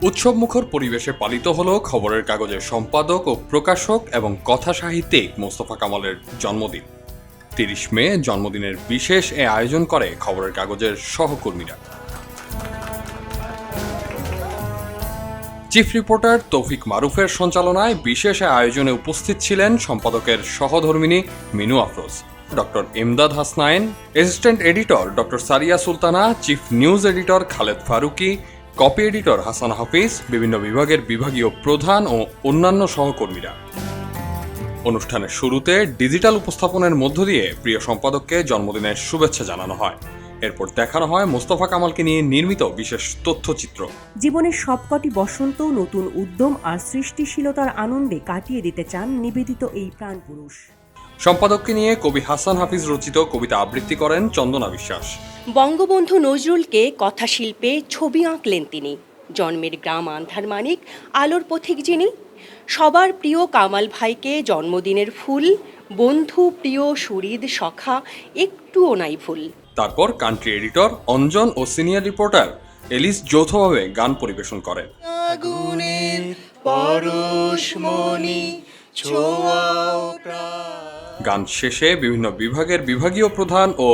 উৎসবমুখর পরিবেশে পালিত হলো খবরের কাগজের সম্পাদক ও প্রকাশক এবং কথা সাহিত্যিক মোস্তফা কামালের জন্মদিন। ৩০ মে জন্মদিনের বিশেষ এ আয়োজন করে খবরের কাগজের সহকর্মীরা। চিফ রিপোর্টার তৌফিক মারুফের সঞ্চালনায় বিশেষ আয়োজনে উপস্থিত ছিলেন সম্পাদকের সহধর্মিণী Minu Afroz, doctor Imdad Hasnain, assistant editor doctor Saria Sultana, chief news editor Khaled Faruki, copy editor Hasan Hafiz, বিভিন্ন বিভাগের বিভাগীয় প্রধান ও অন্যান্য সহকর্মীরা। অনুষ্ঠানের শুরুতে ডিজিটাল উপস্থাপনের মধ্য দিয়ে প্রিয় সম্পাদককে জন্মদিনের শুভেচ্ছা জানানো হয়। এরপর দেখানো হয় মোস্তফা কামালকে নিয়ে নির্মিত বিশেষ তথ্যচিত্র। জীবনের সবকটি বসন্ত নতুন উদ্যম আর সৃষ্টিশীলতার আনন্দে কাটিয়ে দিতে চান নিবেদিত এই প্রাণপুরুষ। সম্পাদককে নিয়ে কবি হাসান হাফিজ রচিত কবিতা আবৃত্তি করেন চন্দনা বিশ্বাস। বঙ্গবন্ধু নজরুলকে কথাশিল্পে ছবি আঁকলেন তিনি। জন্মের গ্রাম আন্ধার মানিক, আলোর পথিক যিনি। সবার প্রিয় কামাল ভাইকে জন্মদিনের ফুল, বন্ধু প্রিয় সুহৃদ সখা একটুও নাই ভুল। তারপর কান্ট্রি এডিটর অঞ্জন ও সিনিয়র রিপোর্টার এলিস যৌথভাবে গান পরিবেশন করেন। গান শেষে বিভিন্ন বিভাগের বিভাগীয় প্রধান ও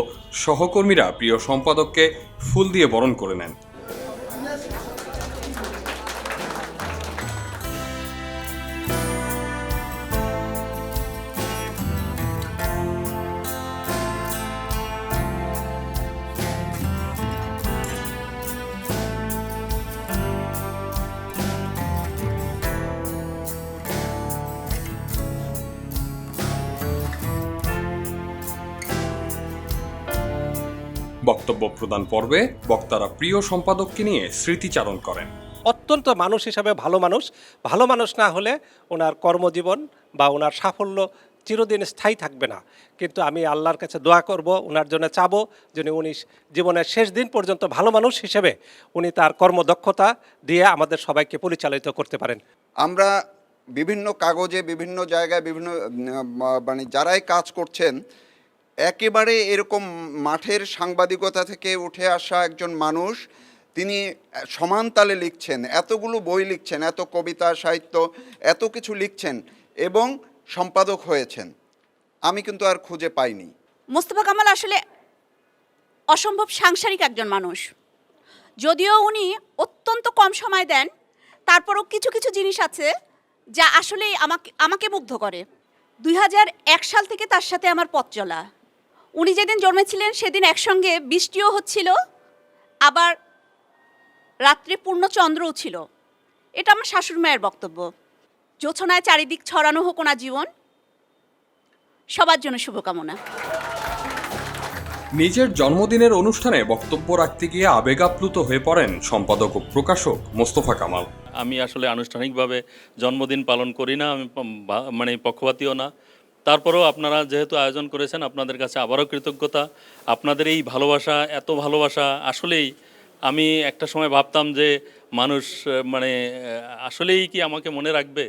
সহকর্মীরা প্রিয় সম্পাদককে ফুল দিয়ে বরণ করে নেন। বক্তব্য প্রদান পর্বে বক্তারা প্রিয় সম্পাদককে নিয়ে স্মৃতিচারণ করেন। অত্যন্ত মানুষ হিসাবে ভালো মানুষ না হলে ওনার কর্মজীবন বা ওনার সাফল্য চিরদিন স্থায়ী থাকবে না। কিন্তু আমি আল্লাহর কাছে দোয়া করব, ওনার জন্য চাবো যেন উনি জীবনের শেষ দিন পর্যন্ত ভালো মানুষ হিসেবে উনি তার কর্মদক্ষতা দিয়ে আমাদের সবাইকে পরিচালিত করতে পারেন। আমরা বিভিন্ন কাগজে, বিভিন্ন জায়গায়, বিভিন্ন যারাই কাজ করছেন, একেবারে এরকম মাঠের সাংবাদিকতা থেকে উঠে আসা একজন মানুষ, তিনি সমান তালে লিখছেন, এতগুলো বই লিখছেন, এত কবিতা সাহিত্য এত কিছু লিখছেন এবং সম্পাদক হয়েছেন, আমি কিন্তু আর খুঁজে পাইনি। মোস্তফা কামাল আসলে অসম্ভব সাংসারিক একজন মানুষ। যদিও উনি অত্যন্ত কম সময় দেন, তারপরও কিছু কিছু জিনিস আছে যা আসলেই আমাকে মুগ্ধ করে। 2001 সাল থেকে তার সাথে আমার পথ চলা। উনি যেদিন জন্মেছিলেন সেদিন একসঙ্গে বৃষ্টিও হচ্ছিল, আবার রাত্রে পূর্ণ চন্দ্রও ছিল। এটা আমার শাশুড়ি মায়ের বক্তব্য। জোছনায় চারিদিক ছড়ানো হোক ওনার জীবন। সবার জন্য শুভকামনা। নিজের জন্মদিনের অনুষ্ঠানে বক্তব্য রাখতে গিয়ে আবেগাপ্লুত হয়ে পড়েন সম্পাদক ও প্রকাশক মোস্তফা কামাল। আমি আসলে আনুষ্ঠানিকভাবে জন্মদিন পালন করি না, আমি পক্ষপাতীও না। তারপরেও আপনারা যেহেতু আয়োজন করেছেন, আপনাদের কাছে আবারও কৃতজ্ঞতা। আপনাদের এই ভালোবাসা, এত ভালোবাসা, আসলেই আমি একটা সময় ভাবতাম যে মানুষ আসলেই কি আমাকে মনে রাখবে,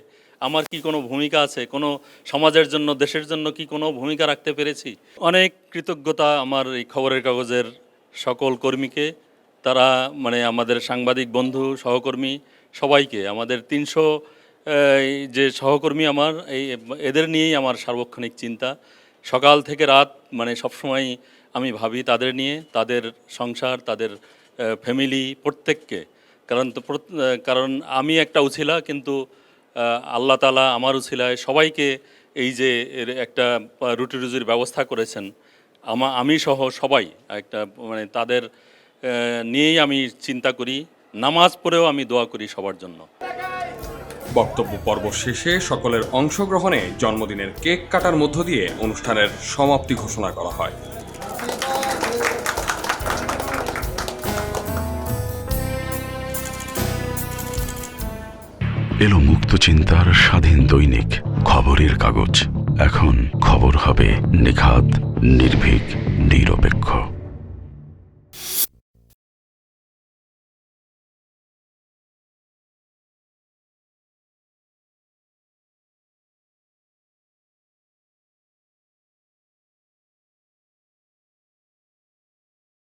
আমার কি কোনো ভূমিকা আছে, কোনো সমাজের জন্য, দেশের জন্য কি কোনো ভূমিকা রাখতে পেরেছি। অনেক কৃতজ্ঞতা আমার এই খবরের কাগজের সকল কর্মীকে, তারা আমাদের সাংবাদিক বন্ধু, সহকর্মী সবাইকে, আমাদের 300 যে সহকর্মী আমার, এদের নিয়েই আমার সার্বক্ষণিক চিন্তা। সকাল থেকে রাত সবসময় আমি ভাবি তাদের নিয়ে, তাদের সংসার, তাদের ফ্যামিলি, প্রত্যেককে। কারণ আমি একটা উছিলা, কিন্তু আল্লাহ তাআলা আমার উছিলায় সবাইকে এই যে একটা রুটি রুজির ব্যবস্থা করেছেন, আমি সহ সবাই একটা তাদের নিয়েই আমি চিন্তা করি। নামাজ পড়েও আমি দোয়া করি সবার জন্য। বক্তব্য পর্ব শেষে সকলের অংশগ্রহণে জন্মদিনের কেক কাটার মধ্য দিয়ে অনুষ্ঠানের সমাপ্তি ঘোষণা করা হয়। এলো মুক্ত চিন্তার স্বাধীন দৈনিক খবরের কাগজ। এখন খবর হবে নিখাত, নির্ভীক, নিরপেক্ষ।